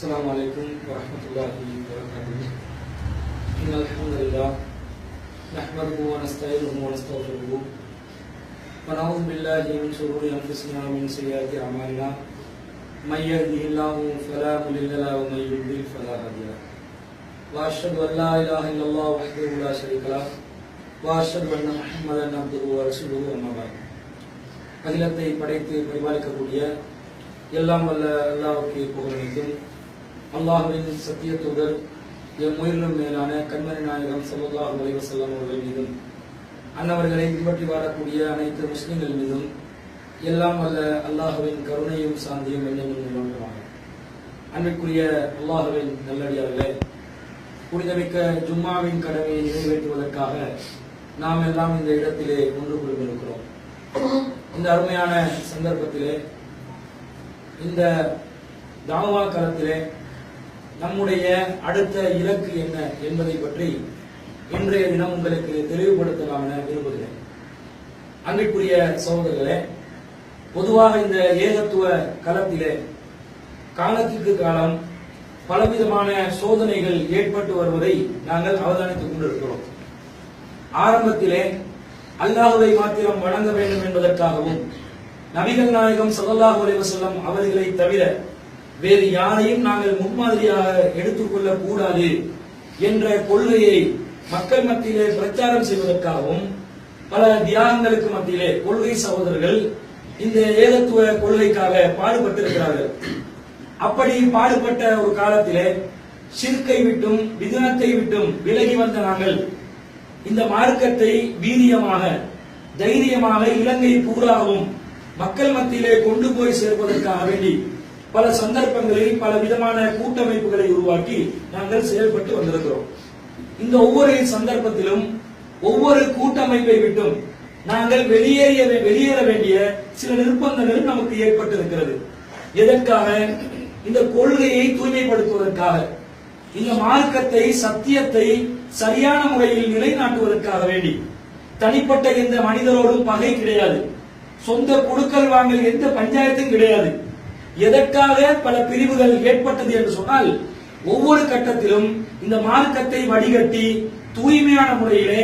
السلام عليكم ورحمة الله وبركاته. إن الحمد لله نحمده ونستعينه ونستغفره ونعوذ بالله من شرور أنفسنا ومن سيئات أعمالنا من يهده الله فلا مضل له ومن يضلل فلا هادي له وأشهد أن لا إله إلا الله وحده لا شريك له وأشهد أن محمدا عبده ورسوله أما بعد. அகிலத்தை படைத்து பரிபாலிக்கக்கூடிய எல்லாம் வல்ல அல்லாஹ்வுக்கு புகழனைத்தும் அல்லாஹ்வின் சத்திய தூதர் எம் உயிரிலும் மேலான கண்மணி நாயகம் ஸல்லல்லாஹு அலைஹி வஸல்லம் அவர்கள் மீதும் அன்னவர்களை பின்பற்றி வாழக்கூடிய அனைத்து முஸ்லிம்கள் மீதும் எல்லாம் வல்ல அல்லாஹ்வின் கருணையும் சாந்தியும் என்னும் நிலவரமாக. அன்பிற்குரிய அல்லாஹ்வின் நல்லடியார்களே, புனிதமிக்க ஜும்மாவின் கடமையை நிறைவேற்றுவதற்காக நாம் எல்லாம் இந்த இடத்திலே ஒன்று கூடியிருக்கிறோம். இந்த அருமையான சந்தர்ப்பத்திலே, இந்த தாவா காலத்திலே நம்முடைய அடுத்த இலக்கு என்ன என்பதை பற்றி இன்றைய தினம் உங்களுக்கு தெளிவுபடுத்தலாம் என விரும்புகிறேன். அன்பிற்குரிய சகோதரர்களே, பொதுவாக இந்த ஏகத்துவ களத்திலே காலத்திற்கு காலம் பலவிதமான சோதனைகள் ஏற்பட்டு வருவதை நாங்கள் அவதானித்துக் கொண்டிருக்கிறோம். ஆரம்பத்திலே அல்லாஹ்வை மாத்திரம் வணங்க வேண்டும் என்பதற்காகவும் நபிகள் நாயகம் ஸல்லல்லாஹு அலைஹி வஸல்லம் அவர்களை தவிர வேறு யாரையும் நாங்கள் முன்மாதிரியாக எடுத்துக்கொள்ள கூடாது என்ற கொள்கையை மக்கள் மத்தியிலே பிரச்சாரம் செய்வதற்காகவும் பல தியாகங்களுக்கு மத்தியிலே கொள்கை சகோதரர்கள் இந்த ஏகத்துவ கொள்கைக்காக பாடுபட்டிருக்கிறார்கள். அப்படி பாடுபட்ட ஒரு காலத்திலே ஷிர்கை விட்டும் விதனத்தை விட்டும் விலகி வந்த நாங்கள் இந்த மார்க்கத்தை வீரியமாக தைரியமாக இலங்கை பூராகவும் மக்கள் மத்தியிலே கொண்டு போய் சேர்ப்பதற்காக வேண்டி பல சந்தர்ப்பங்களில் பல விதமான கூட்டமைப்புகளை உருவாக்கி நாங்கள் செயல்பட்டு வந்திருக்கிறோம். இந்த ஒவ்வொரு சந்தர்ப்பத்திலும் ஒவ்வொரு கூட்டமைப்பை விட்டும் நாங்கள் வெளியேற வேண்டிய சில நிர்பந்தங்கள் நமக்கு ஏற்பட்டிருக்கிறது. எதற்காக? இந்த கொள்கையை தூய்மைப்படுத்துவதற்காக, இந்த மார்க்கத்தை சத்தியத்தை சரியான முறையில் நிலைநாட்டுவதற்காக வேண்டி. தனிப்பட்ட எந்த மனிதரோடும் பகை கிடையாது, சொந்த குடுக்கல் வாங்கல் எந்த பஞ்சாயத்தும் கிடையாது. எதற்காக பல பிரிவுகள் ஏற்பட்டது என்று சொன்னால், ஒவ்வொரு கட்டத்திலும் இந்த மார்க்கத்தை வடிகட்டி தூய்மையான முறையிலே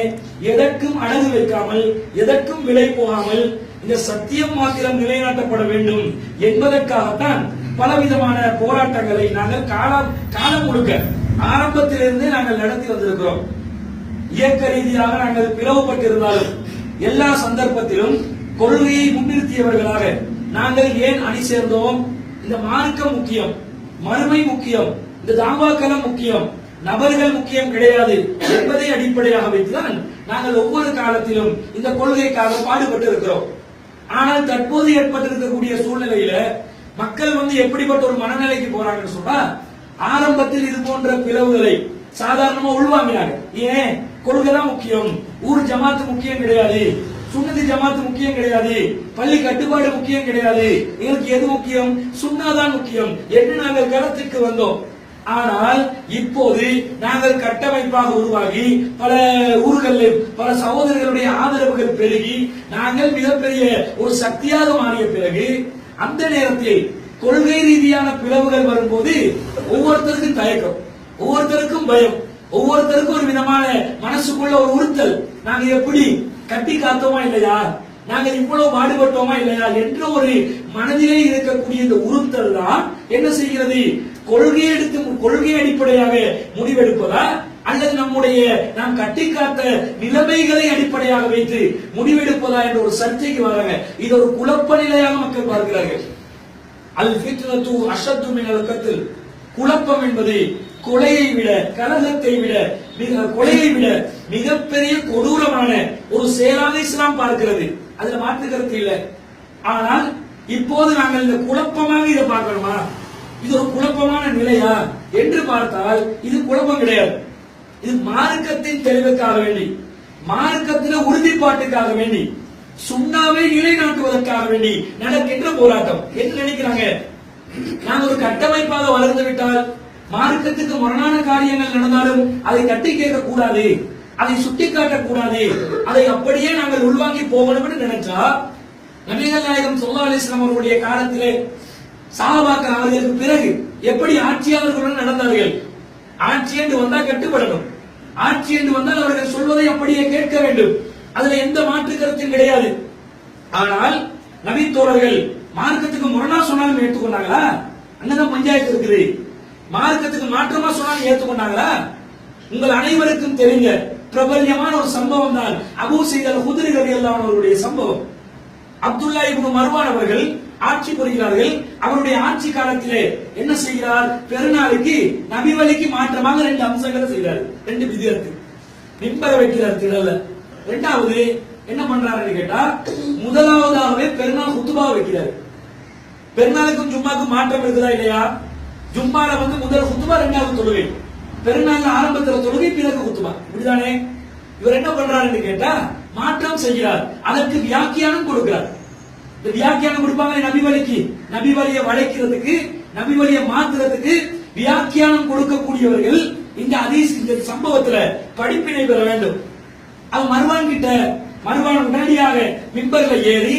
எதற்கும் அடகு வைக்காமல் எதற்கும் விலை போகாமல் இந்த சத்தியம் மாத்திரம் நிலைநாட்டப்பட வேண்டும் என்பதற்காகத்தான் பலவிதமான போராட்டங்களை நாங்கள் காலம் முழுக்க ஆரம்பத்திலிருந்து நாங்கள் நடத்தி வந்திருக்கிறோம். இயக்க ரீதியாக நாங்கள் பிளவுபட்டிருந்தாலும் எல்லா சந்தர்ப்பத்திலும் கொள்கையை முன்னிறுத்தியவர்களாக நாங்கள் ஏன் அணி சேர்ந்தோம்? இந்த மார்க்கம் முக்கியம், மறுமை முக்கியம், இந்த தாவாக்களம் முக்கியம், நபர்கள் முக்கியம் கிடையாது என்பதை அடிப்படையாக வைத்துதான் நாங்கள் ஒவ்வொரு காலத்திலும் இந்த கொள்கைக்காக பாடுபட்டு இருக்கிறோம். ஆனால் தற்போது ஏற்பட்டிருக்கக்கூடிய சூழ்நிலையில மக்கள் எப்படிப்பட்ட ஒரு மனநிலைக்கு போறாங்கன்னு சொன்னா, ஆரம்பத்தில் இது போன்ற பிளவுகளை சாதாரணமா உள்வாங்கினாங்க. ஏன்? கொள்கை தான் முக்கியம், ஊர் ஜமாத்து முக்கியம் கிடையாது, சுன்னதி ஜமாத்து முக்கியம் கிடையாது, பள்ளி கட்டுப்பாடு முக்கியம் கிடையாது, எங்களுக்கு எது முக்கியம்? சுன்னாதான் முக்கியம் என்று நாங்கள் களத்துக்கு வந்தோம். ஆனால் இப்போது நாங்கள் கட்டமைப்பாக உருவாகி பல ஊர்களில் பல சகோதரர்களுடைய ஆதரவுகள் பெருகி நாங்கள் மிகப்பெரிய ஒரு சக்தியாக மாறிய பிறகு அந்த நேரத்தில் கொள்கை ரீதியான பிளவுகள் வரும்போது ஒவ்வொருத்தருக்கும் தயக்கம், ஒவ்வொருத்தருக்கும் பயம், ஒவ்வொருத்தருக்கும் ஒரு விதமான மனசுக்குள்ள ஒரு உறுத்தல். நாங்க எப்படி கட்டி காத்தோமா இல்லையா, நாங்கள் இவ்வளவு பாடுபட்டோமா இல்லையா என்ற ஒரு மனதிலே இருக்கக்கூடிய இந்த உறுத்தல் தான் என்ன செய்கிறது? கொள்கை அடிப்படையாக முடிவெடுப்பதா அல்லது நம்முடைய நாம் கட்டி காத்த நிலைமைகளை அடிப்படையாக வைத்து முடிவெடுப்பதா என்ற ஒரு சர்ச்சைக்கு வராங்க. இது ஒரு குழப்ப நிலையாக மக்கள் பார்க்கிறார்கள். அல் ஃபித்னத்து அஷத்து மினல் கத்ல், குழப்பம் என்பது கொலையை விட, கலகத்தை விட, கொலையை விட மிகப்பெரிய கொடூரமான ஒரு செயலாக இஸ்லாம் பார்க்கிறது. அதுல மாற்று கருத்து இல்லை. ஆனால் இப்போது நாங்கள் இந்த குழப்பமாக இதை பார்க்கணுமா, இது ஒரு குழப்பமான நிலையா என்று பார்த்தால் இது குழப்பம் கிடையாது. இது மார்க்கத்தின் தெளிவுக்காக வேண்டி, மார்க்கத்தில உறுதிப்பாட்டுக்காக வேண்டி, சுண்ணாவை நிலைநாட்டுவதற்காக வேண்டி நடக்கின்ற போராட்டம். என்ன நினைக்கிறாங்க? நாங்கள் ஒரு கட்டமைப்பாக வளர்ந்து விட்டால் மார்க்கத்துக்கு முரணான காரியங்கள் நடந்தாலும் அதை தட்டி கேட்க கூடாது, அதை சுட்டி காட்டக்கூடாது, அதை அப்படியே நாங்கள் உள்வாங்கி போகணும் என்று நினைச்சா, நபிகள் நாயகம் ஸல்லல்லாஹு அலைஹி வஸல்லம் அவர்களுடைய காலத்திலே சஹாபாக்கள் அவர்களுக்கு பிறகு எப்படி ஆட்சியாளர்களுடன் நடந்தார்கள்? ஆட்சி என்று வந்தா கட்டுப்படணும், ஆட்சி என்று வந்தால் அவர்கள் சொல்வதை அப்படியே கேட்க வேண்டும், அதுல எந்த மாற்று கருத்தும் கிடையாது. ஆனால் நபி தோழர்கள் மார்க்கத்துக்கு முரணா சொன்னாலும் ஏற்றுக்கொண்டாங்களா? அங்கதான் பஞ்சாயத்து இருக்குது. மார்க்கத்துக்கு மாற்றமா சொன்னாலும் ஏற்றுக்கொண்டாங்களா? உங்கள் அனைவருக்கும் தெரிஞ்ச பிரபல்யமான ஒரு சம்பவம் தான் அபூ ஸஈத் அல்-குத்ரி ரலியல்லாஹு அன்ஹு அவருடைய சம்பவம். அப்துல்லா இப்னு மர்வான் அவர்கள் ஆட்சி புரிகிறார்கள். அவருடைய ஆட்சி காலத்திலே என்ன செய்கிறார்? பெருநாளுக்கு நபி வழிக்கு மாற்றமாக 2 அம்சங்களை செய்கிறார். 2 விதியத்து மிம்பரை வைக்கிறார் திடல்ல. இரண்டாவது என்ன பண்றாருன்னு கேட்டா, முதலாவதாகவே பெருநாள் குத்துபா வைக்கிறார். பெருநாளுக்கும் ஜும்மாக்கும் மாற்றம் இருக்குதா இல்லையா? ஜும்மால முதல் குத்துபா, இரண்டாவது தொழுகை. பெருநாள் ஆரம்பத்தில் தொழுகை, பிறகு குத்துபா, இப்படிதானே? இவர் என்ன பண்றாருன்னு கேட்டா மாற்றம் செய்கிறார். அதற்கு வியாக்கியானம் கொடுக்கிறார். இந்த வியாக்கியானம் கொடுப்பாங்க நபி வழிக்கு, நபி வழியை வளைக்கிறதுக்கு, நபி வழியை மாத்துறதுக்கு வியாக்கியானம் கொடுக்கக்கூடியவர்கள் இந்த ஹதீஸ், இந்த சம்பவத்துல படிப்பினை பெற வேண்டும். அவன் மர்வான் கிட்ட, மர்வான் உடனடியாக மிம்பர்ல ஏறி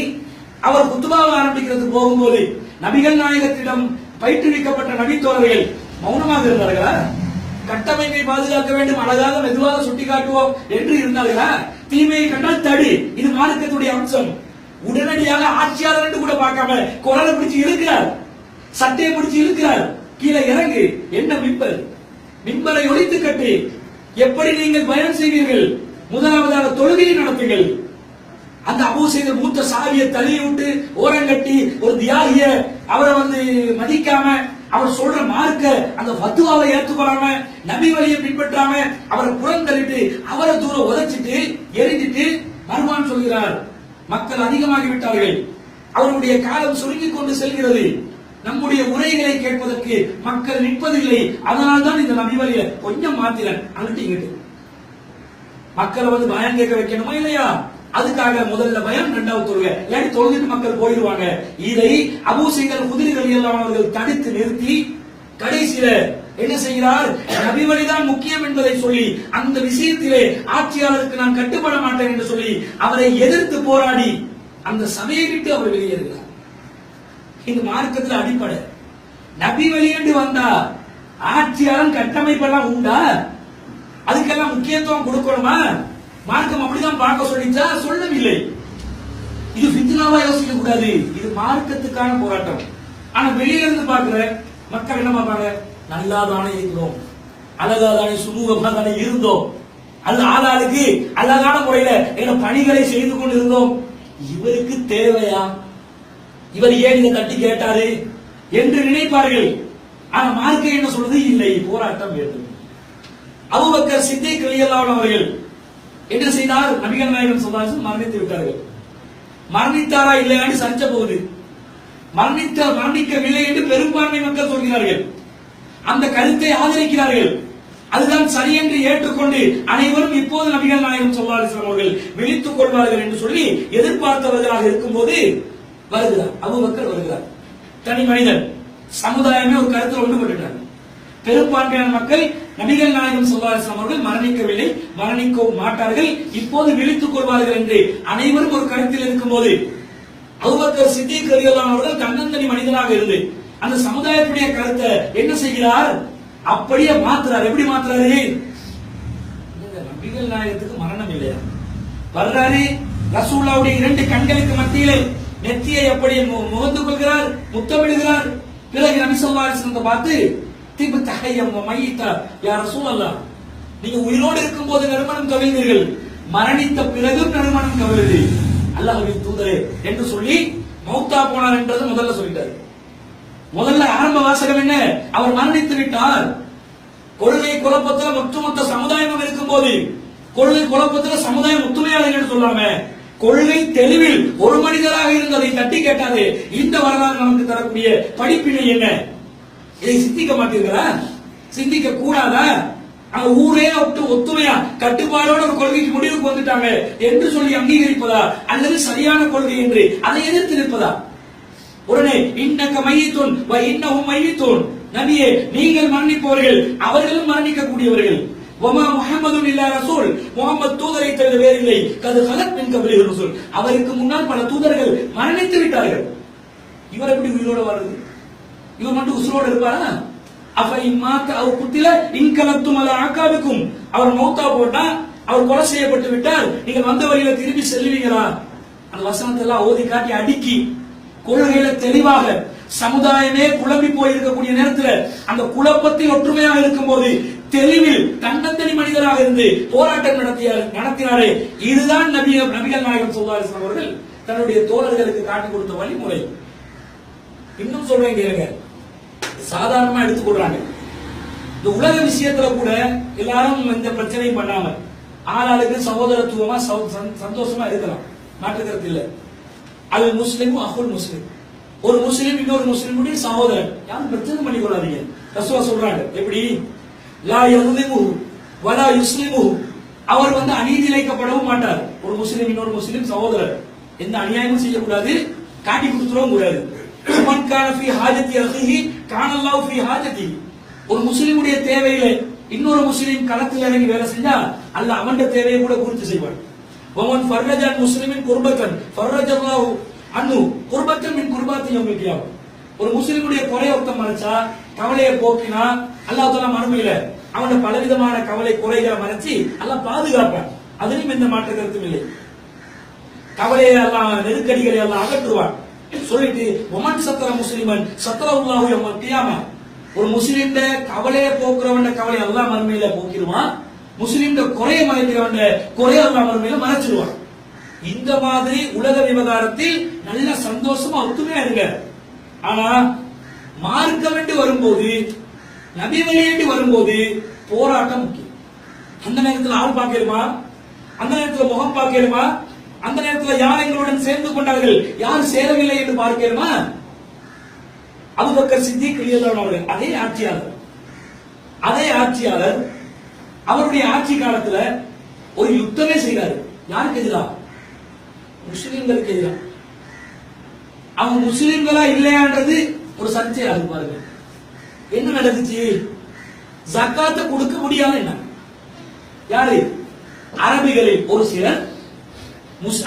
அவர் குத்துபாவை ஆரம்பிக்கிறது போகும்போது நபிகள் நாயகத்திடம் பயிற்றுவிக்கப்பட்ட நபி தோழர்கள் மௌனமாக இருந்தார்களா? கட்டமைப்பை பாதுகாக்க வேண்டும், அழகாக மெதுவாக சுட்டி காட்டுவோம் என்று இருந்தார்களா? தீமையை கண்டால் தடி, இது மார்க்கத்துடைய அம்சம். உடனடியாக ஆட்சியாளர் என்று கூட பார்க்காம குரலை பிடிச்சு இழுக்கிறார், சட்டையை பிடிச்சு இழுக்கிறார், கீழே இறங்கு. என்ன மிம்பர்? மிம்பரை ஒழித்து கட்டி எப்படி நீங்கள் பயன் செய்வீர்கள்? முதலாவதாக தொழுகையை நடத்துங்கள். அந்த அபூ ஸஈத் மூத்த சாவியை தள்ளி விட்டு ஓரங்கட்டி ஒரு தியாகிய அவரை மதிக்காம, அவர் சொல்ற மார்க்க அந்த ஃபத்வாவை ஏற்றுக்கொள்ளாம, நபி வழியை பின்பற்றாம அவரை புறந்தள்ளிட்டு அவரை தூரம் உதைச்சிட்டு எரிஞ்சிட்டு மர்வான் சொல்கிறார், மக்கள் அதிகமாகி விட்டார்கள், அவருடைய காலம் சுருங்கிக் கொண்டு செல்கிறது, நம்முடைய உரைகளை கேட்பதற்கு மக்கள் நிற்பதில்லை, அதனால்தான் இந்த நபி வழியை கொஞ்சம் மாத்திரன் அங்கிட்டு இங்கிட்டு. மக்களை பயம் கேட்க வைக்கணுமா இல்லையா? அதுக்காக முதல்ல பயம், இரண்டாவது தொழுகை. ஏன் தொழுதுட்டு மக்கள் போயிடுவாங்க. இதை அபூ ஸஈத் அல்-குத்ரி ரலியல்லாஹு அன்ஹு அவர்கள் தடுத்து நிறுத்தி கடைசியில என்ன செய்கிறார்? நபி வழிதான் முக்கியம் என்பதை சொல்லி அந்த விஷயத்திலே ஆட்சியாளருக்கு நான் கட்டுப்பட மாட்டேன் என்று சொல்லி அவரை எதிர்த்து போராடி அந்த சபையை விட்டு அவர் வெளியேறுகிறார். இந்த மார்க்கத்தில் அடிப்படை நபி வழி என்று வந்தா ஆட்சியாளன் கட்டமைப்பெல்லாம் உண்டா? அதுக்கெல்லாம் முக்கியத்துவம் கொடுக்கணுமா? மார்க்கம் அப்படிதான் பார்க்க சொல்லிச்சா? சொல்லவில்லை. இது ஃபித்னாவா யோசிக்க கூடாது, இது மார்க்கத்துக்கான போராட்டம். ஆனா வெளியில இருந்து பார்க்கிற மக்கள் என்ன பார்ப்பாங்க? நல்லா தானே இருக்கிறோம், அழகா தானே சுமூகமா தானே இருந்தோம், அல்ல ஆளாளுக்கு அழகான முறையில எங்க பணிகளை செய்து கொண்டு இருந்தோம், இவருக்கு தேவையா, இவர் ஏன் இதை தட்டி கேட்டாரு என்று நினைப்பார்கள். ஆனா மார்க்கம் என்ன சொல்றது? இல்லை, போராட்டம் வேண்டும். அபூபக்கர் சித்திக் ரலியல்லாஹு அன்ஹு அவர்கள் என்ன செய்தார்? நபிகள் நாயகம் ஸல்லல்லாஹு அலைஹி வஸல்லம் மரணித்து விட்டார்கள். மரணித்தாரா இல்லையான்னு சர்ச்சை போகுது. மரணிக்கவில்லை என்று பெரும்பான்மை மக்கள் சொல்கிறார்கள். அந்த கருத்தை ஆதரிக்கிறார்கள். அதுதான் சரி என்று ஏற்றுக்கொண்டு அனைவரும் இப்போது நபிகள் நாயகம் ஸல்லல்லாஹு அலைஹி வஸல்லம் அவர்கள் விழித்துக் கொள்வார்கள் என்று சொல்லி எதிர்பார்த்தவர்களாக இருக்கும்போது வருகிறார் அபூபக்கர் வருகிறார். தனி மனிதன், சமுதாயமே ஒரு கருத்தில் ஒன்றுபட்டுட்டாங்க. பெரும்பான்மையான மக்கள் நபிகள் நாயகம் ஸல்லல்லாஹு அலைஹி வஸல்லம் அவர்கள் மரணிக்கவில்லை, மரணிக்கவும் மாட்டார்கள், இப்போது விழித்துக் கொள்வார்கள் என்று அனைவரும் ஒரு கருத்தில் இருக்கும்போது அபூபக்கர் சித்திக் ரலியல்லாஹு அன்ஹு அவர்கள் தன்னந்தனி மனிதனாக இருந்து அந்த சமுதாயத்துடைய கருத்தை என்ன செய்கிறார்? அப்படியே மாத்துறார். எப்படி மாத்துறாரு? நபிகள் நாயகத்துக்கு மரணம் இல்லையா? வர்றாரு, ரசூலுல்லாஹ்வுடைய 2 கண்களுக்கு மத்தியிலே நெத்தியை அப்படியே முகந்து கொள்கிறார், முத்தமிடுகிறார். பிறகு நபி ஸல்லல்லாஹு அலைஹி வஸல்லம் பார்த்து திபுத ஹய்யம் வ மய்யிதா யா ரசூலல்லாஹ், நீங்க உயிரோடு இருக்கும்போது நறுமணம் கவிழ்ந்தீர்கள், மரணித்த பிறகு நறுமணம் கவிழுது அல்லாஹ்வின் தூதரே என்று சொல்லி மௌத்தா போனார் என்றது முதல்ல சொல்லிட்டார். முதல்ல ஆரம்ப வாசகம் என்ன? அவர் மரணித்து விட்டார். கொள்கை குழப்பத்தில் ஒட்டுமொத்த சமுதாயம் இருக்கும் போது கொள்கை குழப்பத்தில் சமுதாயம் ஒத்துமையாக என்று சொல்லாம கொள்கை தெளிவில் ஒரு மனிதராக இருந்ததை தட்டி கேட்டாரு. இந்த வரலாறு நமக்கு தரக்கூடிய படிப்பினை என்ன? இதை சிந்திக்க மாட்டீர்களா? சிந்திக்க கூடாதா? அந்த ஊரே விட்டு ஒத்துமையா கட்டுப்பாடோட ஒரு கொள்கைக்கு முடிவுக்கு வந்துட்டாங்க என்று சொல்லி அங்கீகரிப்பதா, அல்லது சரியான கொள்கை என்று அதை எதிர்த்து நிற்பதா? உடனே இன்னக மையித்துன் வ இன்னஹும் மையித்துன், நபியே நீங்கள் மரணிப்பவர்கள், அவர்களும் மரணிக்கக்கூடியவர்கள். வமா முஹம்மதுன் இல்லா ரசூல், முஹம்மது தூதரை தவிர வேறில்லை. கது ஹலத் மின் கப்லிஹி ரசூல், அவருக்கு முன்னால் பல தூதர்கள் மரணித்து விட்டார்கள். இவர் எப்படி உயிரோடு வருது? இவர் மட்டும் உசுரோடு இருப்பாரா? அப்ப இம்மாத்த அவர் குத்தில இன்கலத்தும் அல ஆக்காவுக்கும், அவர் மௌத்தா போட்டா, அவர் கொலை செய்யப்பட்டு விட்டார், நீங்கள் வந்த வழியில திரும்பி செல்லுவீங்களா? அந்த வசனத்தை எல்லாம் ஓதி காட்டி அடுக்கி கொள்கையில தெளிவாக சமுதாயமே குழம்பி போயிருக்கக்கூடிய நேரத்தில் அந்த குழப்பத்தில் ஒற்றுமையாக இருக்கும் போது தெளிவில் தன்னந்தனி மனிதராக இருந்து போராட்டம் நடத்தினாரே, இதுதான் நபிகள் நாயகம் ஸல்லல்லாஹு அலைஹி வஸல்லம் அவர்கள் தன்னுடைய தோழர்களுக்கு காட்டி கொடுத்த வழிமுறை. இன்னும் சொல்றேன் கேளுங்க, சாதாரணமா எடுத்துக்கொள்றாங்க. இந்த உலக விஷயத்துல கூட எல்லாரும் இந்த பிரச்சனை பண்ணாம ஆளாளுக்கு சகோதரத்துவமா சந்தோஷமா இருக்கலாம், மாற்றுக்கிறது இல்ல. அது முஸ்லிமும் அஹுல் முஸ்லிம், ஒரு முஸ்லிம் இன்னொரு முஸ்லிமுடைய சகோதரன், யாரும் பிரச்சனை பண்ணி கொள்ளாதீங்க. ரசூலுல்லாஹ் சொல்றாங்க எப்படி, லா யظلمஹு வலா யுஸ்லிமுஹு, அவர் அநீதி இழைக்கப்படவும் மாட்டார். ஒரு முஸ்லிம் இன்னொரு முஸ்லிம் சகோதரர், எந்த அநியாயமும் செய்யக்கூடாது, காட்டி கொடுத்துடவும் கூடாது. மன் கான ஃபீ ஹாஜத்தி அஹிஹி கான அல்லாஹு ஃபீ ஹாஜத்தி, ஒரு முஸ்லிமுடைய தேவையிலே இன்னொரு முஸ்லிம் களத்தில் இறங்கி வேலை செஞ்சா அல்லாஹ் அவனுடைய தேவையை கூட பூர்த்தி செய்வான். வமன் ஃபர்ரஜ அன் முஸ்லிமின் குர்பத்தன் ஃபர்ரஜல்லாஹு அன்ஹு குர்பத்தன் மின் குர்பாத்தி யௌமில் கியாம, ஒரு முஸ்லிமுடைய குறையை ஒருத்தன் மறைச்சா, கவலையை போக்கினா அல்லாஹ் தஆலா மறுமையில அவனுடைய பலவிதமான கவலை குறைகளை மறைச்சி அல்லாஹ் பாதுகாப்பான். அதிலும் எந்த மாற்று கருத்தும் இல்லை. கவலையை எல்லாம் நெருக்கடிகளை எல்லாம் அகற்றுவான். சொல்லிட்டு ஒமன் சத்தர முஸ்லிமன் சத்தரல்லாஹு யௌமல் கியாம, ஒரு முஸ்லிம் கவலையை போக்குறவன் கவலை அல்லாஹ் மறுமையில போக்கிடுவான், முஸ்லிம் குறைய மறைக்கிறவன் குறைய அல்லாஹ் மறுமையில மறைச்சிடுவான். இந்த மாதிரி உலக விவகாரத்தில் நல்ல சந்தோஷமா ஒத்துமையா இருங்க. ஆனா மார்க்கம் என்று வரும்போது, நபி வழியேண்டு வரும்போது போராட்டம் முக்கியம். அந்த நேரத்தில் ஆள் பார்க்கலுமா, அந்த நேரத்தில் முகம் பார்க்கலுமா, அந்த நேரத்தில் யார் எங்களுடன் சேர்ந்து கொண்டார்கள், யார் சேரவில்லை என்று பார்க்கலுமா? அபூபக்கர் சித்திக் ரலியல்லாஹு அன்ஹு அதே ஆட்சியாளர் அவருடைய ஆட்சி காலத்துல ஒரு யுத்தமே செய்தார். யாருக்கு எதிராக? முஸ்லிம்களுக்கு எதிராக. அவங்க முஸ்லிம்களா இல்லையான்றது ஒரு சர்ச்சையா பாருங்க. என்ன நடந்துச்சு? ஜக்காத்தை கொடுக்க முடியாது. என்ன யாரு? அரபிகளில் ஒரு சிலர்,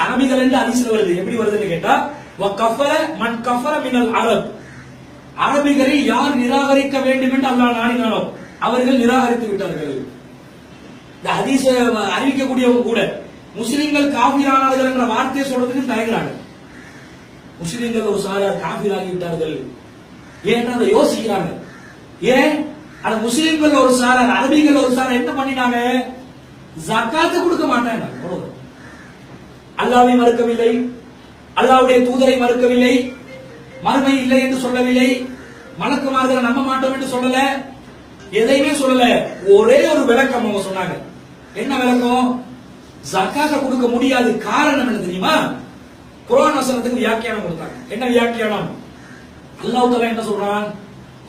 அரபிகள் என்று ஹதீஸ்ல வருது, எப்படி வருதுன்னு கேட்டா வகஃபர மன் கஃபர மினல் அரப், அரபிகளில் யார் நிராகரிக்க வேண்டும் என்று அல்லாஹ் நாடினானோ அவர்கள் நிராகரித்து விட்டார்கள். இந்த ஹதீஸ அறிவிக்கக்கூடியவங்க கூட முஸ்லிம்கள் காஃபிரானார்கள் என்ற வார்த்தையை சொல்றதுக்கு தயங்குறாங்க. முஸ்லிம்கள் ஒரு சாரார் காஃபிராகி விட்டார்கள் ஏன்னு அதை யோசிக்கிறாங்க. ஏன் அந்த முஸ்லிம்கள் ஒரு சாரார், அரபிகள் ஒரு சாரார் என்ன பண்ணினாங்க? ஜக்காத்தை கொடுக்க மாட்டாங்க. அல்லாஹ்வை மறுக்கவில்லை, அல்லாஹ்வுடைய தூதரை மறுக்கவில்லை, மறுமை இல்லை என்று சொல்லவில்லை, மலக்குமார்களை நம்ப மாட்டோம் என்று சொல்லல, எதையுமே சொல்லல. ஒரே ஒரு விளக்கம் அவங்க சொன்னாங்க. என்ன விளக்கம்? ஜக்காத்தை கொடுக்க முடியாது. காரணம் என்ன தெரியுமா? குர்ஆன் வசனத்துக்கு வியாக்கியானம் கொடுத்தாங்க. என்ன வியாக்கியானம்? அல்லாஹ் தஆலா என்ன சொல்றான்?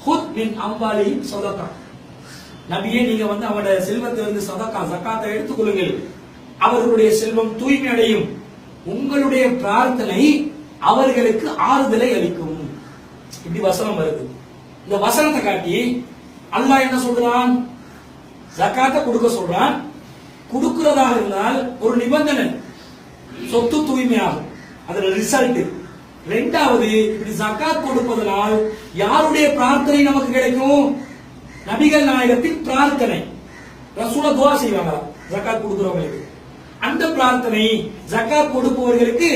ஹுத் மின் அம்வாலிஹிம் ஸதகா, நபியே நீங்க அவருடைய செல்வத்திலிருந்து சதகா ஜக்காத்தை எடுத்துக்கொள்ளுங்கள், அவர்களுடைய செல்வம் தூய்மை அடையும், உங்களுடைய பிரார்த்தனை அவர்களுக்கு ஆறுதலை அளிக்கும். இப்படி வசனம் வருது. இந்த வசனத்தை காட்டி அல்லாஹ் என்ன சொல்றான்? ஜக்காத்தை கொடுக்க சொல்றான். கொடுக்கிறதாக இருந்தால் ஒரு நிபந்தனை, சொத்து தூய்மையாகும், அதுல ரிசல்ட். இரண்டாவது, இப்படி ஜக்காத் கொடுப்பதனால் யாருடைய பிரார்த்தனை நமக்கு கிடைக்கும்? நபிகள் நாயகத்தின் பிரார்த்தனை. ரசூலுல்லாஹ் துஆ செய்வாங்க ஜக்காத் கொடுக்கிறவங்களுக்கு. அந்த பிரார்த்தனை ஜக்காத் கொடுப்பவர்களுக்கு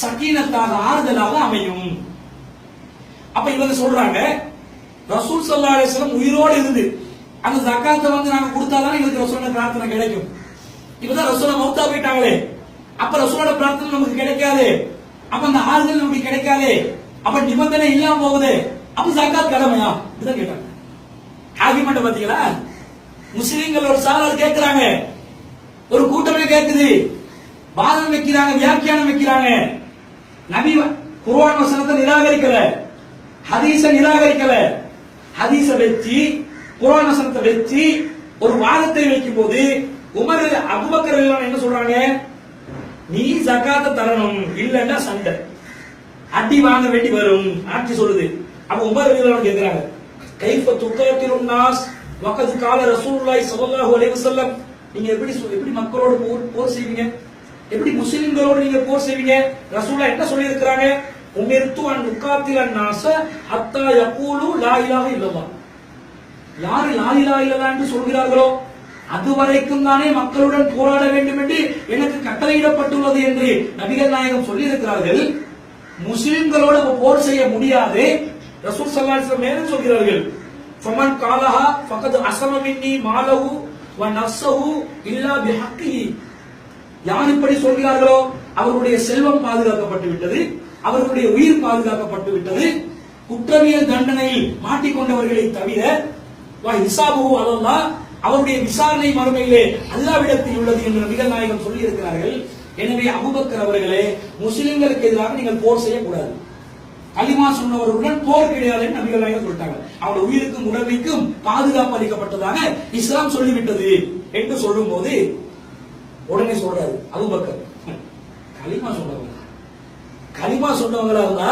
சகீனத்தாக ஆறுதலாக அமையும். அப்ப இவங்க சொல்றாங்க, ரசூல் ஸல்லல்லாஹு அலைஹி வஸல்லம் உயிரோடு இருந்து அந்த ஜக்காத்தை நாங்க கொடுத்தாதான் எங்களுக்கு ரசூலோட பிரார்த்தனை கிடைக்கும். இப்பதான் ரசூலுல்லாஹ் மௌத்தா போயிட்டாங்களே, அப்ப ரசூலோட பிரார்த்தனை நமக்கு கிடைக்காது, அப்ப அந்த ஆறுதல் நமக்கு கிடைக்காது, அப்ப நிபந்தனை இல்லாம போகுது, அப்ப ஜக்காத் கடமையா? இதுதான் கேட்டாங்க. ஆர்கியுமெண்ட் பாத்தீங்களா? முஸ்லிம்கள் ஒரு சாரார் கேட்கிறாங்க, ஒரு கூட்டமே கேட்குது, வாதம் வைக்கிறாங்க, வியாக்கியானம் வைக்கிறாங்க. நபி குர்ஆன் வசனத்தை நிராகரிக்கல, ஹதீஸ நிராகரிக்கல, ஹதீஸ வெச்சி குர்ஆன் வசனத்தை வெச்சி ஒரு வாதத்தை வைக்கும் போது உமர் அபூபக்கர் ரலியல்லாஹு என்ன சொல்றாங்க? நீ ஜக்காத்தை தரணும், இல்லன்னா சண்டை, அடி வாங்க வேண்டி வரும், ஆட்சி சொல்லுது. அப்ப உமர் ரலியல்லாஹு கேக்குறாங்க, கைஃப துகாத்திலுன் நாஸ் வகத் கால ரசூலுல்லாஹி ஸல்லல்லாஹு அலைஹி வஸல்லம், நீங்க எப்படி மக்களோடு போர் செய்வீங்க? எப்படி முஸ்லிம்களோடு நீங்க போர் செய்வீங்க? ரசூலுல்லாஹ் என்ன சொல்லி இருக்காங்க? உமிர்து அன் உகாத்தில நாஸ ஹத்தா யகூலு லா இலாஹ இல்லல்லாஹ். யார் லா இலாஹ இல்லல்லாஹ் என்று சொல்கிறார்களோ அதுவரைக்கும் தானே மக்களுடன் போராட வேண்டும் என்று எனக்கு கட்டளையிடப்பட்டுள்ளது என்று நபிகள் நாயகம் சொல்லி இருக்கிறார்கள். முஸ்லிம்களோடு போர் செய்ய முடியாது. ரசூல் ஸல்லல்லாஹு அலைஹி வஸல்லம் மேலும் சொல்கிறார்கள், ஃபமன் காலஹா ஃபகத் அஸம மின்னி மாலஹு வ நஃஸஹு இல்லா பிஹக்கிஹி. யார் இப்படி சொல்கிறார்களோ அவர்களுடைய செல்வம் பாதுகாக்கப்பட்டு விட்டது, அவர்களுடைய உயிர் பாதுகாக்கப்பட்டு விட்டது. குற்றவியல் தண்டனையில் மாட்டிக்கொண்டவர்களை தவிர வ ஹிசாபுஹு அலல்லாஹ், அவருடைய விசாரணை மறுமையிலே அல்லாஹ்விடத்தில் உள்ளது என்று நபிகள் நாயகம் சொல்லி இருக்கிறார்கள். எனவே அபூபக்கர் அவர்களே, முஸ்லிம்களுக்கு எதிராக நீங்கள் போர் செய்யக்கூடாது. கலிமா சொன்னவர்களுடன் போர் கிடையாது நபிகள் நாயகம் சொல்லிட்டாங்க. அவருடைய உயிருக்கும் உடமைக்கும் பாதுகாப்பு அளிக்கப்பட்டதாக இஸ்லாம் சொல்லிவிட்டது என்று சொல்லும் போது உடனே சொல்றாரு அபூபக்கர், கலிமா சொன்னவங்களா இருந்தா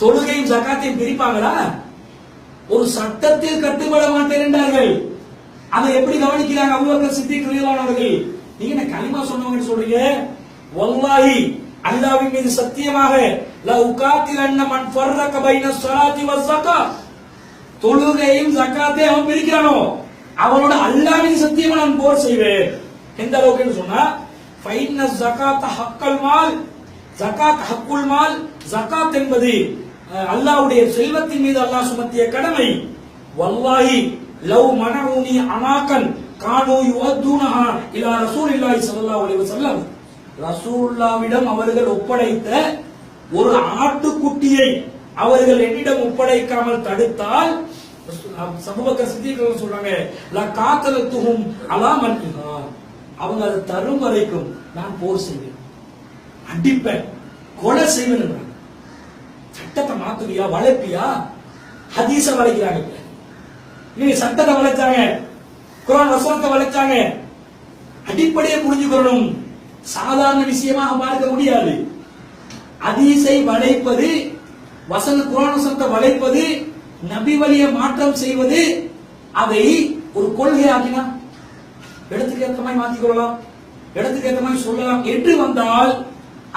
தொழுகையும் ஜகாத்தையும் பிரிப்பாங்களா? ஒரு சட்டத்தில் கட்டுப்பட மாட்டேன் என்றார்கள். அதை எப்படி கவனிக்கிறாங்க அபூபக்கர் சித்திக் ரலியல்லாஹு அவர்கள்? நீங்க என்ன கலிமா சொன்னவங்க சொல்றீங்க? வல்லாஹி, அல்லாஹ்வின் மீது சத்தியமாக, லா உகாத்திலன்ன மன் ஃபர்ரக பைன ஸலாத்தி வ ஸகாத், தொழுகையும் ஜகாத்தையும் அவன் பிரிக்கிறானோ அவனோட அல்லாஹ்வின் சத்தியமா நான் போர் செய்வேன். எந்த அளவுக்கு சொன்னா, ஃபைன்ன ஸகாத் ஹக்கல் மால், ஜகாத் ஹக்குல் மால், ஜகாத் என்பது அல்லாஹ்வுடைய செல்வத்தின் மீது அல்லாஹ் சுமத்திய கடமை. வல்லாஹி லவ் மனஊனி அனாகன் கானூ யுஅத்துனஹா இலா ரசூலில்லாஹி ஸல்லல்லாஹு அலைஹி வஸல்லம், ரசூலுல்லாஹ்விடம் அவர்கள் ஒப்படைத்த ஒரு ஆட்டுக்குட்டியை அவர்கள் என்னிடம் ஒப்படைக்காமல் தடுத்தால், அபூபக்கர் சித்திக் சொல்றாங்க, லா காத்தலத்துஹும் அலா மன்ஹா, அவங்க அதை தரும் வரைக்கும் நான் போர் செய்வேன், அடிப்பேன், கொலை செய்வேன். சட்டத்தை மாத்துவியா, வளைப்பியா? ஹதீஸ வளைக்கிறாங்க. நீங்க சட்டத்தை வளைச்சாங்க, குர்ஆன் வசனத்தை வளைச்சாங்க. அடிப்படையை புரிஞ்சுக்கணும். சாதாரண விஷயமாக பார்க்க முடியாது. ஹதீஸை வளைப்பது, குர்ஆன் வசனத்தை வளைப்பது, நபி வழியை மாற்றம் செய்வது, அதை ஒரு கொள்கை ஆக்கினா இடத்துக்கு ஏற்ற மாதிரி மாற்றிக் கொள்ளலாம், இடத்துக்கு ஏற்ற மாதிரி சொல்லலாம் என்று வந்தால்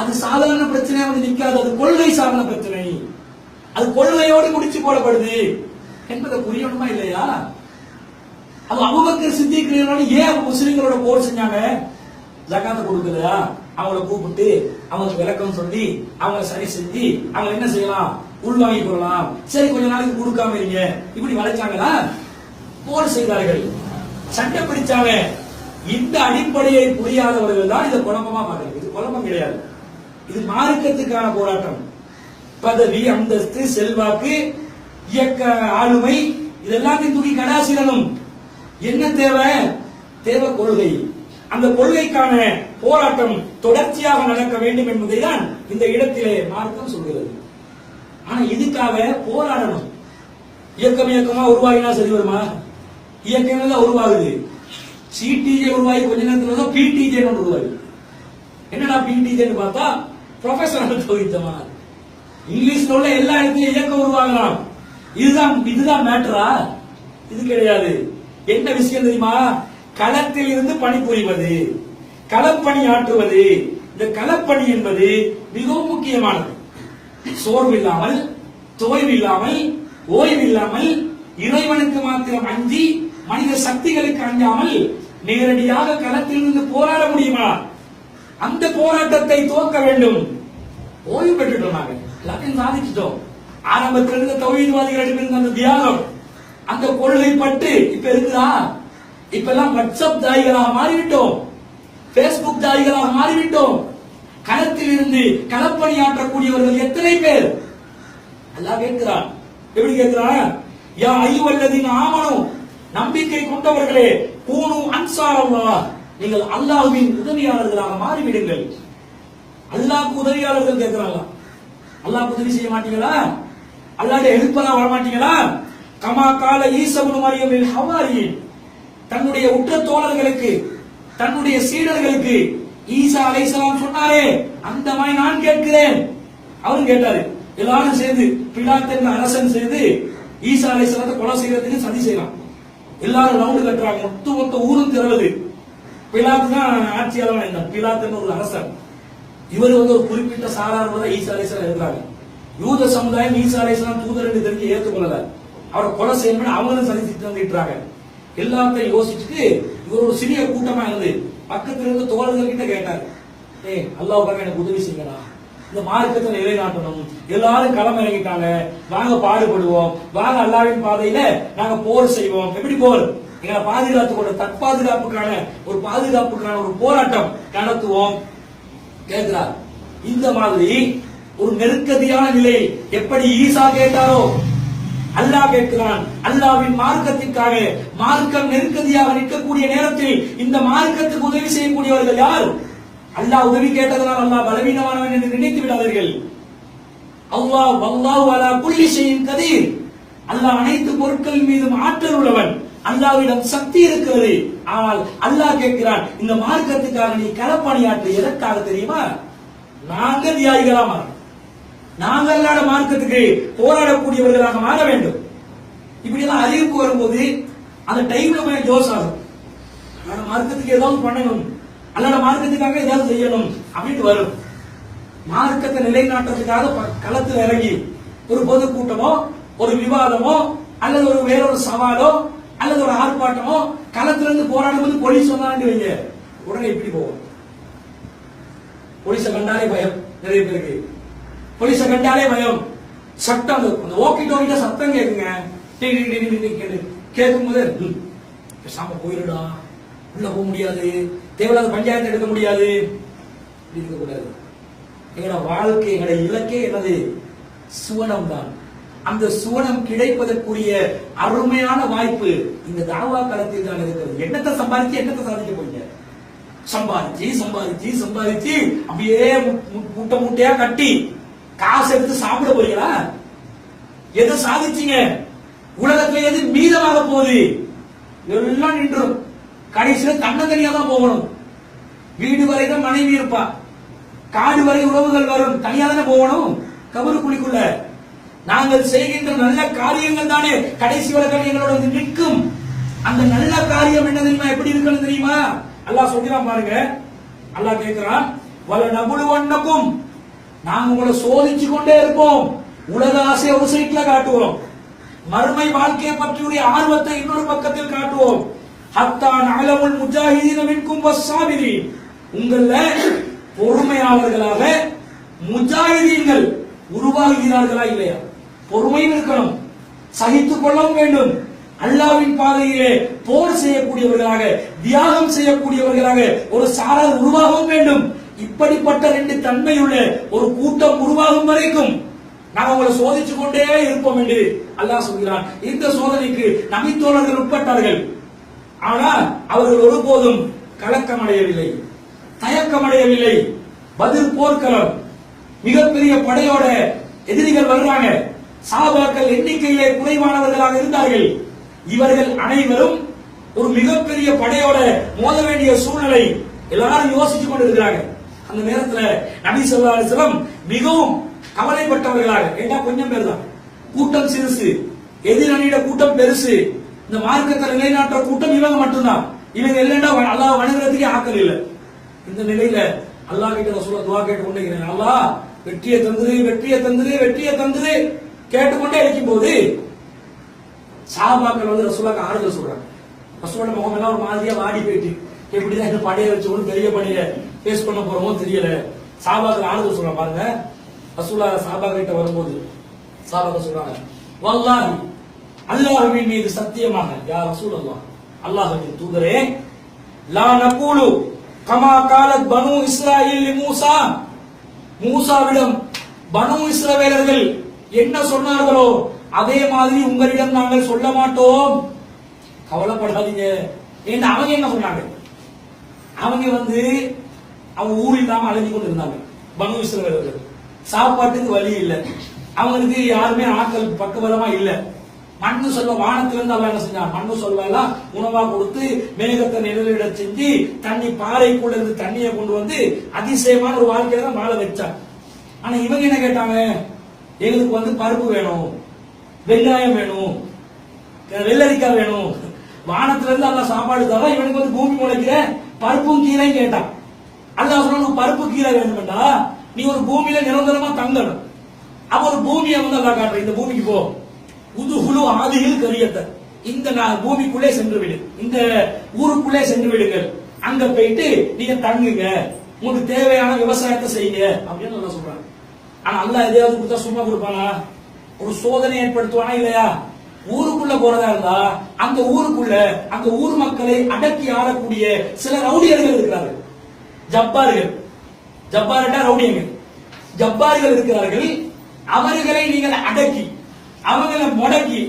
அது சாதாரண பிரச்சனையா வந்து நிற்காது. அது கொள்கை சார்ந்த பிரச்சனை. அது கொள்கையோடு முடிச்சு போடப்படுது என்பதை புரியணுமா இல்லையா? அது அபூபக்கர் சித்திக் ஏன் முஸ்லிம்களோட போர் செஞ்சாங்க? ஜகாத்தை கொடுக்கலையா? அவங்கள கூப்பிட்டு அவங்க விளக்கம் சொல்லி அவங்க சரி செஞ்சு அவங்க என்ன செய்யலாம், உள்வாங்கி கொள்ளலாம். சரி கொஞ்ச நாளைக்கு கொடுக்காம இருங்க, இப்படி வளைச்சாங்களா? போர் செய்தார்கள், சண்டை பிடிச்சாங்க. இந்த அடிப்படையை புரியாதவர்கள் தான் இதை குழப்பமா பார்க்கறது. இது குழப்பம் கிடையாது, இது மார்க்கத்துக்கான போராட்டம். பதவி, அந்தஸ்து, செல்வாக்கு, இயக்க ஆளுமை, இதெல்லாத்தையும் தூக்கி கடாசிடணும். என்ன தேவை? தேவை கொள்கை. அந்த கொள்கைக்கான போராட்டம் தொடர்ச்சியாக நடக்க வேண்டும் என்பதை தான் இந்த இடத்திலே மார்க்கம் சொல்கிறது. ஆனா இதுக்காக போராடணும். இயக்கமா உருவாகினா சரி வருமா? இயக்கமே தான் உருவாகுது. சிடிஜே உருவாகி கொஞ்ச நேரத்துல தான் பிடிஜே உருவாகுது. என்னடா பிடிஜேன்னு பார்த்தா ப்ரொஃபஷனல் தொழிற்சமா. இங்கிலீஷ்ல உள்ள எல்லா இடத்துலயும் இயக்கம் உருவாகலாம். இதுதான் மேட்டரா? இது கிடையாது. என்ன விஷயம் தெரியுமா? களத்தில் இருந்து பணிபுரிவது, களப்பணி ஆற்றுவது. இந்த களப்பணி என்பது மிகவும் முக்கியமானது. சோர்வில்லாமல், தோய்வில்லாமல், ஓய்வில்லாமல், இறைவனுக்கு மாத்திரம் அஞ்சி மனித சக்திகளுக்கு அஞ்சாமல் நேரடியாக களத்தில் இருந்து போராட முடியுமா? அந்த போராட்டத்தை துவக்க வேண்டும். ஓய்வு பெற்றுட்டோம், நாங்க எல்லாத்தையும் சாதிச்சிட்டோம். ஆரம்பத்தில் இருந்த தௌஹீத்வாதிகளிடம் இருந்த அந்த தியாகம், அந்த கொள்கை பட்டு இப்ப இருக்குதா? இப்ப எல்லாம் வாட்ஸ்அப் தாய்களாக மாறிவிட்டோம், பேஸ்புக் தாய்களாக மாறிவிட்டோம். களத்தில் இருந்து களப்பணியாற்றக்கூடியவர்கள் எத்தனை பேர்? அல்லாஹ் கேட்கிறான். எப்படி கேட்கிறான்? யா அய்யுஹல்லதீன ஆமனு, நம்பிக்கை கொண்டவர்களே, கூனு அன்சாரல்லாஹ், நீங்கள் அல்லாஹ்வின் உதவியாளர்களாக மாறிவிடுங்கள். அல்லாஹ்வுக்கு உதவியாளர்கள் கேட்கிறாங்க. அல்லாஹ்வுக்கு உதவி செய்ய மாட்டீங்களா? அல்லாஹ்வுடைய ஹெல்ப்பரா வர மாட்டீங்களா? கமா கால ஈசா இப்னு மரியம் லில் ஹவாரியின், தன்னுடைய உற்ற தோழர்களுக்கு, தன்னுடைய சீடர்களுக்கு ஈசா அலைஹிஸ்ஸலாம் சொன்னாரே, அந்த மாதிரி நான் கேட்கிறேன். அவரும் கேட்டாரு. எல்லாரும் சேர்ந்து பிலாத் என்ற அரசன் சேர்ந்து ஈசா அலைஹிஸ்ஸலாத்தை கொலை செய்யறதுக்கு சதி செய்யலாம். எல்லாரும் ரவுண்டு கட்டுறாங்க. மொத்த ஊரும் திரளுது. பிலாத் தான் ஆட்சியாளர். பிலாத் ஒரு அரசன். இவர் ஒரு குறிப்பிட்ட சாரார் ஈசா அலைஹிஸ்ஸலாம் இருக்கிறாங்க. யூத சமுதாயம் ஈசா அலைஹிஸ்ஸலாம் தூதர் என்று தெரிஞ்சு ஏற்றுக்கொள்ளல. அவரை கொலை செய்யணும்னு அவங்களும் சரி திட்டாங்க. எல்லாத்தையும் யோசிச்சுட்டு இவர் ஒரு சிறிய கூட்டமா இருந்து பக்கத்துல இருந்து தோழர்கள் கிட்ட கேட்டார், அல்லாஹ்வுக்காக எனக்கு உதவி செய்யுங்களா, இந்த மார்க்கத்தை நிலைநாட்டணும், எல்லாரும் களம் இறங்கிட்டாங்க, வாங்க பாடுபடுவோம், வாங்க அல்லாஹ்வின் பாதையில நாங்க போர் செய்வோம். எப்படி போர்? எங்களை பாதுகாத்துக் கொள்ள தற்பாதுகாப்புக்கான ஒரு போராட்டம் நடத்துவோம் கேட்கிறார். இந்த மாதிரி ஒரு நெருக்கடியான நிலை எப்படி ஈசா கேட்டாரோ அல்லாஹ் கேட்கிறான். அல்லாஹ்வின் மார்க்கத்திற்காக மார்க்கம் நெருக்கடியாக நிற்கக்கூடிய நேரத்தில் இந்த மார்க்கத்துக்கு உதவி செய்யக்கூடியவர்கள் யார்? அல்லாஹ் உதவி கேட்டதனால் அல்லாஹ் பலவீனமானவன் என்று நினைத்து விடாதீர்கள். அல்லாஹ் அலா குல்லி ஷைஇன் கதீர். அல்லாஹ் அனைத்து பொருட்கள் மீதும் ஆற்றல் உள்ளவன். அல்லாஹ்விடம் சக்தி இருக்கிறது. ஆனால் அல்லாஹ் கேட்கிறான், இந்த மார்க்கத்துக்காக நீ களப்பணியாற்று. எதற்காக தெரியுமா? நாங்கள் தியாகிகளா மாறணும், நாங்கள் அல்லாத மார்க்கத்துக்கு போராடக்கூடியவர்களாக மாற வேண்டும். இப்படி எல்லாம் அறிவிப்பு வரும்போது அந்த டைம்ல கொஞ்சம் ஜோஸ் ஆகும். அல்லாத மார்க்கத்துக்கு ஏதாவது பண்ணணும், அல்லாத மார்க்கத்துக்காக ஏதாவது செய்யணும் அப்படின்னு வரும். மார்க்கத்தை நிலைநாட்டுறதுக்காக களத்தில் இறங்கி ஒரு பொதுக்கூட்டமோ ஒரு விவாதமோ அல்லது ஒரு வேறொரு சவாலோ அல்லது ஒரு ஆர்ப்பாட்டமோ களத்திலிருந்து போராடும்போது போலீஸ் வந்தான்னு வைங்க, உடனே எப்படி போவோம்? போலீஸை கண்டாலே பயம். நிறைய பேருக்கு போலீஸை கண்டாலே பயம். சட்டம் அந்த ஓகே டோக்கிட்ட சத்தம் கேட்குங்க, கேட்கும் போது பேசாம போயிருடா, உள்ள போக முடியாது, தேவையில்லாத பஞ்சாயத்து எடுக்க முடியாது, இருக்கக்கூடாது. எங்களோட வாழ்க்கை எங்களோட இலக்கே என்னது? சுவனம் தான். அந்த சுவனம் கிடைப்பதற்குரிய அருமையான வாய்ப்பு இந்த தாவா களத்தில் தான் இருக்கிறது. என்னத்தை சம்பாதிச்சு என்னத்தை சாதிக்க போறீங்க? சம்பாதிச்சு அப்படியே மூட்டை மூட்டையா கட்டி காசு எடுத்து சாப்பிட போறீங்களா? எதை சாதிச்சீங்க? உலகத்துல எது மீதமாக போகுது? எல்லாம் நின்றும். கடைசியில தன்னந்தனியா தான் போகணும். வீடு வரை தான் மனைவி இருப்பா, காடு வரை உறவுகள் வரும், தனியா தானே போகணும் கபரு குழிக்குள்ள. நாங்கள் செய்கின்ற நல்ல காரியங்கள் தானே கடைசி வரைக்கும் எங்களோட நிற்கும். அந்த நல்ல காரியம் என்ன தெரியுமா? எப்படி இருக்கணும் தெரியுமா? அல்லாஹ் சொல்றான் பாருங்க. அல்லாஹ் கேட்கிறான், வல நபுலுவன்னக்கும், நாங்க உங்களை சோதிச்சு கொண்டே இருப்போம். உலக ஆசையை ஒரு சைட்ல காட்டுவோம், மறுமை வாழ்க்கையை பற்றிய ஆர்வத்தை இன்னொரு பக்கத்தில் காட்டுவோம். ஹத்தா நஅலமுல் முஜாஹிதீன மின்கும் வஸ்ஸாபிரீன், உங்கள பொறுமையாளர்களாக முஜாஹிதீன்கள் உருவாகிறார்களா இல்லையா? பொறுமையும் இருக்கணும், சகித்துக் கொள்ளவும் வேண்டும். அல்லாஹ்வின் பாதையிலே போர் செய்யக்கூடியவர்களாக, தியாகம் செய்யக்கூடியவர்களாக ஒரு சாரார் உருவாகவும் வேண்டும். இப்படிப்பட்ட ரெண்டு தன்மையுள்ள ஒரு கூட்டம் உருவாகும் வரைக்கும் நாம் அவங்களை சோதிச்சு கொண்டே இருப்போம் என்று அல்லாஹ் சொல்கிறான். இந்த சோதனைக்கு நபித்தோழர்கள் உட்பட்டார்கள். ஆனால் அவர்கள் ஒருபோதும் கலக்கமடையவில்லை, தயக்கமடையவில்லை. பதில் போர்க்களம், மிகப்பெரிய படையோட எதிரிகள் வர்றாங்க. சஹாபாக்கள் எண்ணிக்கையிலே குறைவானவர்களாக இருந்தார்கள். இவர்கள் அனைவரும் ஒரு மிகப்பெரிய படையோட மோத வேண்டிய சூழ்நிலை. எல்லாரும் யோசிச்சு கொண்டு இருக்கிறாங்க. அந்த நேரத்தில் நபி ஸல்லல்லாஹு அலைஹி வஸல்லம் மிகவும் கவலைப்பட்டவர்களாக, ஏண்டா கொஞ்சம் பேர் தான், கூட்டம் சிறுசு, எதிரணியிட கூட்டம் பெருசு, இந்த மார்க்கத்தை நிலைநாட்டுற கூட்டம் இவங்க மட்டும்தான். இவங்க இல்லைன்னா அல்லாஹ் வணங்குறதுக்கே ஆக்கல் இல்லை. இந்த நிலையில அல்லாஹ் கிட்ட ரசூலுல்லாஹ் துஆ கேட்டு கொண்டே இருக்கிறாங்க. அல்லாஹ் வெற்றியை தந்துரு, வெற்றியை தந்துரு, வெற்றியை தந்துரு கேட்டுக்கொண்டே இருக்கும் போது சஹாபாக்கள் வந்து ரசூலுல்லாஹ்க்கு ஆறுதல் சொல்றாங்க. ரசூலுல்லாஹ் முகம் எல்லாம் ஒரு மாதிரியா வாடி போயிட்டு, எப்படிதான் இந்த படையை வச்சு ஒரு பெரிய படையை பேஸ் பண்ண போறோமோ தெரியல. சஹாபாக்கள் ஆறுதல் சொல்றாங்க. பாருங்க, ரசூலுல்லாஹ் சஹாபாக்கள் கிட்ட வரும்போது சஹாபாக்கள் சொல்றாங்க, வல்லாஹி, அல்லாஹ்வின் மீது சத்தியமாக, யா ரசூலல்லாஹ், அல்லாஹ்வின் தூதரே, லா நகூலு கமா காலத் பனு இஸ்ராயீல் மூசா, மூசாவிடம் பனு இஸ்ரவேலர்கள் என்ன சொன்னார்களோ அதே மாதிரி உங்களிடம் நாங்கள் சொல்ல மாட்டோம், கவலைப்படாதீங்க. ஏன்னா அவங்க என்ன சொன்னாங்க? அவங்க வந்து அவங்க ஊர் இல்லாம அலைஞ்சு கொண்டு இருந்தாங்க. பனு இஸ்ரவேலர்கள் சாப்பாட்டுக்கு வழி இல்லை, அவங்களுக்கு யாருமே ஆட்கள் பக்கபலமா இல்ல. மண்ணு சொல்வ வானத்திலிருந்து அல்ல என்ன செஞ்சான்? மண்ணு சொல்வெல்லாம் உணவா கொடுத்து மேகத்தை நிழலிட செஞ்சு தண்ணி பாறைக்குள்ள இருந்து தண்ணியை கொண்டு வந்து அதிசயமான ஒரு வாழ்க்கையை தான் வாழ வச்சான். ஆனா இவங்க என்ன கேட்டாங்க? எங்களுக்கு வந்து பருப்பு வேணும், வெங்காயம் வேணும், வெள்ளரிக்காய் வேணும். வானத்துல இருந்து அல்ல சாப்பாடு தர, இவனுக்கு வந்து பூமி முளைக்கிற பருப்பும் கீரையும் கேட்டான். அல்லாஹ் சொன்னா பருப்பு கீரை வேணும்டா, நீ ஒரு பூமியில நிரந்தரமா தங்கணும், அவர் பூமியை வந்து அல்லாஹ் காட்டுற, இந்த பூமிக்கு போ, உதுகுலு ஆதியில் கரியத்தை, இந்த பூமிக்குள்ளே சென்று விடு, இந்த ஊருக்குள்ளே சென்று விடுங்கள், அங்க போயிட்டு நீங்க தங்குங்க, உங்களுக்கு தேவையான விவசாயத்தை செய்யுங்க அப்படின்னு நல்லா சொல்றாங்க. ஆனா அல்லாஹ் எதையாவது கொடுத்தா சும்மா கொடுப்பானா? ஒரு சோதனை ஏற்படுத்துவானா இல்லையா? ஊருக்குள்ள போறதா இருந்தா அந்த ஊருக்குள்ள அந்த ஊர் மக்களை அடக்கி ஆளக்கூடிய சில ரவுடியர்கள் இருக்கிறார்கள், ஜப்பார்கள். ஜப்பார்டா ரவுடியங்க, ஜப்பார்கள் இருக்கிறார்கள். அவர்களை நீங்கள் அடக்கி அவங்களை முடக்கி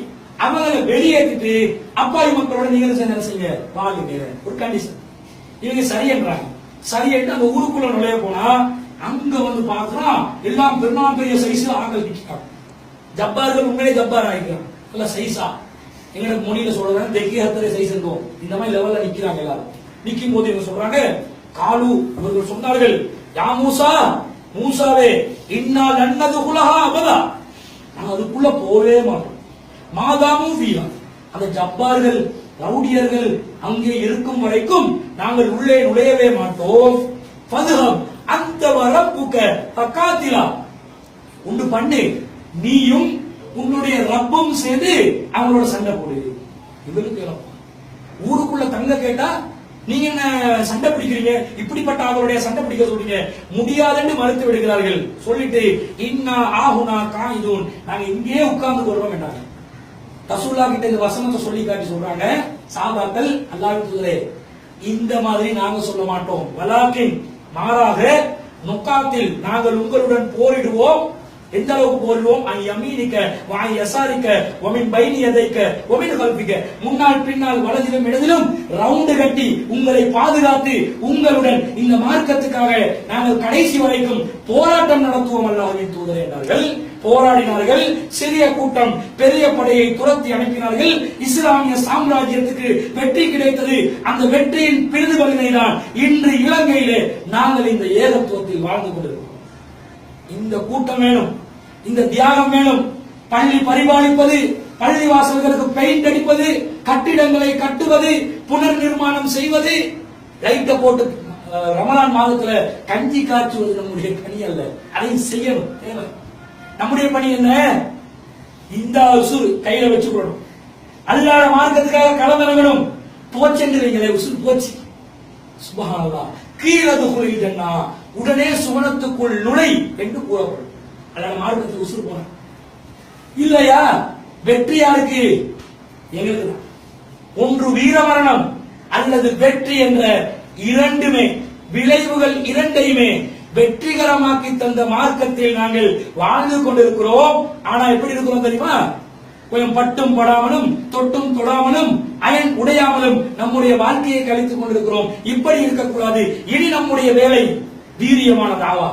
அவங்களை வெளியேற்றிட்டு அப்பாவி மக்களோட நீங்க என்ன செய்ய வாழுங்க. ஒரு கண்டிஷன், இவங்க சரி என்றாங்க. சரி என்று அந்த ஊருக்குள்ள நுழைய போனா அங்க வந்து பாக்குறோம் எல்லாம் பெரிய சைஸ்ல ஆட்கள் நிற்கிறாங்க. ஜப்பார்கள் உண்மையிலே ஜப்பார் ஆகிக்கிறாங்க, இல்ல சைஸா எங்களுக்கு மொழியில சொல்றாங்க தெக்கி ஹத்தரை சைஸ் இருந்தோம், இந்த மாதிரி லெவல்ல நிக்கிறாங்க. எல்லாரும் நிக்கும் போது இவங்க சொல்றாங்க, காலு அவர்கள் சொன்னார்கள், யா மூசா, மூசாவே, இன்னால் அன்னது குலஹா அபதா, நாங்க அதுக்குள்ள போவே மாட்டோம், மாதாமு ஃபீஹா, அந்த ஜப்பார்கள் ரவுடியர்கள் அங்கே இருக்கும் வரைக்கும் நாங்கள் உள்ளே நுழையவே மாட்டோம். ஃபதுஹப் அந்த வரப்புக்க தக்காத்திலா, உண்டு பண்ணு, நீயும் உன்னுடைய ரப்பும் சேர்ந்து அவங்களோட சண்டை போடு. இவருக்கு ஊருக்குள்ள தங்க கேட்டா நீங்க என்ன சண்டை பிடிக்கிறீங்க, இப்படிப்பட்ட அவருடைய சண்டை பிடிக்க சொல்றீங்க, முடியாதுன்னு மறுத்து விடுகிறார்கள். சொல்லிட்டு இன்னா ஆகுனா காயிதூன், நாங்க இங்கே உட்கார்ந்து கொள்றோம் என்றாங்க. ரசூலுல்லாஹ் கிட்ட இந்த வசனத்தை சொல்லி காட்டி சொல்றாங்க, சாபாக்கள், அல்லாஹ்வின் தூதரே, இந்த மாதிரி நாங்க சொல்ல மாட்டோம், வலாக்கின் மாறாக நுகாத்தில் நாங்கள் உங்களுடன் போரிடுவோம். எந்த அளவுக்கு போரிடுவோம்? யமீனிக்க வ யசாரிக்க வ மின் பைனி யதைக்க வ மின் கல்பிக்க, முன்னால் பின்னால் வலதிலும் இடதிலும் ரவுண்டு கட்டி உங்களை பாதுகாத்து உங்களுடன் இந்த மார்க்கத்துக்காக நாங்கள் கடைசி வரைக்கும் போராட்டம் நடத்துவோம் அல்லாஹ்வின் தூதரே என்றார்கள். போராடினார்கள். சிறிய கூட்டம் பெரிய படையை துரத்தி அனுப்பினார்கள். இஸ்லாமிய சாம்ராஜ்யத்துக்கு வெற்றி கிடைத்தது. அந்த வெற்றியின் பிரிதுகளினை தான் இன்று இலங்கையிலே நாங்கள் இந்த ஏகத்துவத்தில் வாழ்ந்து கொண்டிருக்கிறோம். இந்த கூட்டம் வேணும், இந்த தியாகம் வேணும். பள்ளி பரிபாலிப்பது, பள்ளி வாசல்களுக்கு பெயிண்ட் அடிப்பது, கட்டிடங்களை கட்டுவது, புனர் நிர்மாணம் செய்வது, லைட்ட போட்டு ரமலான் மாதத்துல கஞ்சி காய்ச்சுவது நம்முடைய பணி அல்ல, அதையும் செய்யணும். தேவை நம்முடைய பணி என்ன? இந்த உசுறு கையில வச்சுக்கணும், அல்லாஹ் மார்க்கத்துக்காக களமிறங்கணும். போச்சென்றீங்களே, உசுறு போச்சு, சுப்ஹானல்லாஹ், கீழது குளிஜன்னா, உடனே சுவனத்துக்குள் நுழை என்று கூறப்படும். அல்லாஹ் மார்க்கத்துக்கு உசுறு போன இல்லையா? வெற்றி யாருக்கு? எங்களுக்கு தான். ஒன்று வீரமரணம் அல்லது வெற்றி என்ற இரண்டுமே விளைவுகள் இரண்டையுமே வெற்றிகரமாக்கி தந்த மார்க்கத்தில் நாங்கள் வாழ்ந்து கொண்டிருக்கிறோம். ஆனா எப்படி இருக்கிறோம் தெரியுமா? கொஞ்சம் பட்டும் படாமலும் தொட்டும் தொடாமலும் அயன் உடையாமலும் நம்முடைய வாழ்க்கையை கழித்துக் கொண்டிருக்கிறோம். இப்படி இருக்கக்கூடாது. இனி நம்முடைய வேலை வீரியமான தாவா.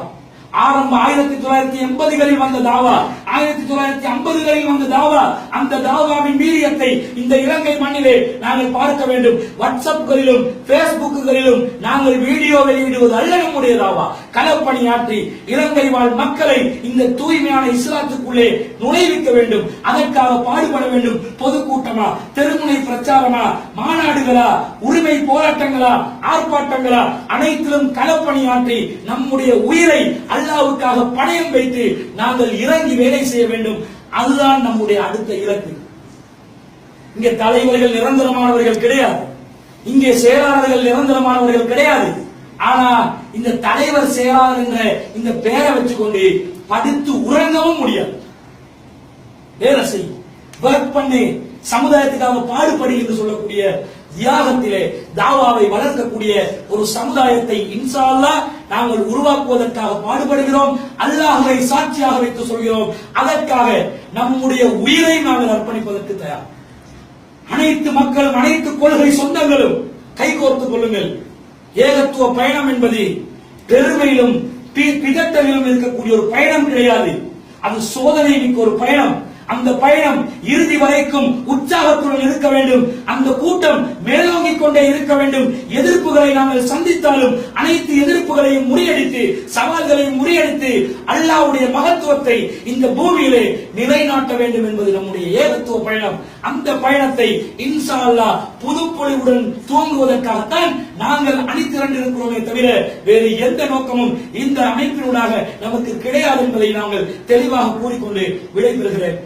ஆரம்ப 1980களில் வந்த தாவா, 1950களில் வந்த தாவா, அந்த தாவாவின் வீரியத்தை இந்த இலங்கை மண்ணிலே நாங்கள் பார்க்க வேண்டும். வாட்ஸ்அப்களிலும் பேஸ்புக்குகளிலும் நாங்கள் வீடியோ வெளியிடுவது அல்ல நம்முடைய தாவா. களப்பணியாற்றி இலங்கை வாழ் மக்களை இந்த தூய்மையான இஸ்லாத்துக்குள்ளே நுழைவிக்க வேண்டும். அதற்காக பாடுபட வேண்டும். பொதுக்கூட்டமா, தெருமுனை பிரச்சாரமா, மாநாடுகளா, உரிமை போராட்டங்களா, ஆர்ப்பாட்டங்களா, அனைத்திலும் களப்பணியாற்றி நம்முடைய உயிரை அல்லாஹ்வுக்காக பணயம் வைத்து நாங்கள் இறங்கி வேலை செய்ய வேண்டும். அதுதான் நம்முடைய அடுத்த இலக்கு. இங்கே தலைவர்கள் நிரந்தரமானவர்கள் கிடையாது, இங்கே செயலாளர்கள் நிரந்தரமானவர்கள் கிடையாது. ஆனா இந்த தலைவர் செயலாளர் என்ற இந்த பெயரை வச்சுக்கொண்டு படித்து உறங்கவும் முடியாது. வேலை செய், ஒர்க் பண்ணி, சமுதாயத்துக்காக பாடுபடி என்று சொல்லக்கூடிய தியாகத்திலே தாவாவை வளர்க்கக்கூடிய ஒரு சமுதாயத்தை இன்ஷா அல்லாஹ் நாங்கள் உருவாக்குவதற்காக பாடுபடுகிறோம். அல்லாஹ்வை சாட்சியாக வைத்து சொல்கிறோம். அதற்காக நம்முடைய உயிரை நாங்கள் அர்ப்பணிப்பதற்கு தயார். அனைத்து மக்களும், அனைத்து கொள்கை சொந்தங்களும் கைகோர்த்துக் கொள்ளுங்கள். ஏகத்துவ பயணம் என்பது பெருமையிலும் பிதட்டலிலும் இருக்கக்கூடிய ஒரு பயணம் கிடையாது. அது சோதனை மிக்க ஒரு பயணம். அந்த பயணம் இறுதி வரைக்கும் உற்சாகத்துடன் இருக்க வேண்டும். அந்த கூட்டம் மேலோங்கிக் கொண்டே இருக்க வேண்டும். எதிர்ப்புகளை நாங்கள் சந்தித்தாலும் அனைத்து எதிர்ப்புகளையும் முறியடித்து, சவால்களையும் முறியடித்து அல்லாஹ்வுடைய மகத்துவத்தை இந்த பூமியிலே நிலைநாட்ட வேண்டும் என்பது நம்முடைய ஏகத்துவ பயணம். அந்த பயணத்தை இன்ஷா அல்லாஹ் புதுப்பொலிவுடன் துவங்குவதற்காகத்தான் நாங்கள் அணிதிரண்டு இருக்கிறோமே தவிர வேறு எந்த நோக்கமும் இந்த அமைப்பினூடாக நமக்கு கிடையாது என்பதை நாங்கள் தெளிவாக கூறிக்கொண்டு விடைபெறுகிறேன்.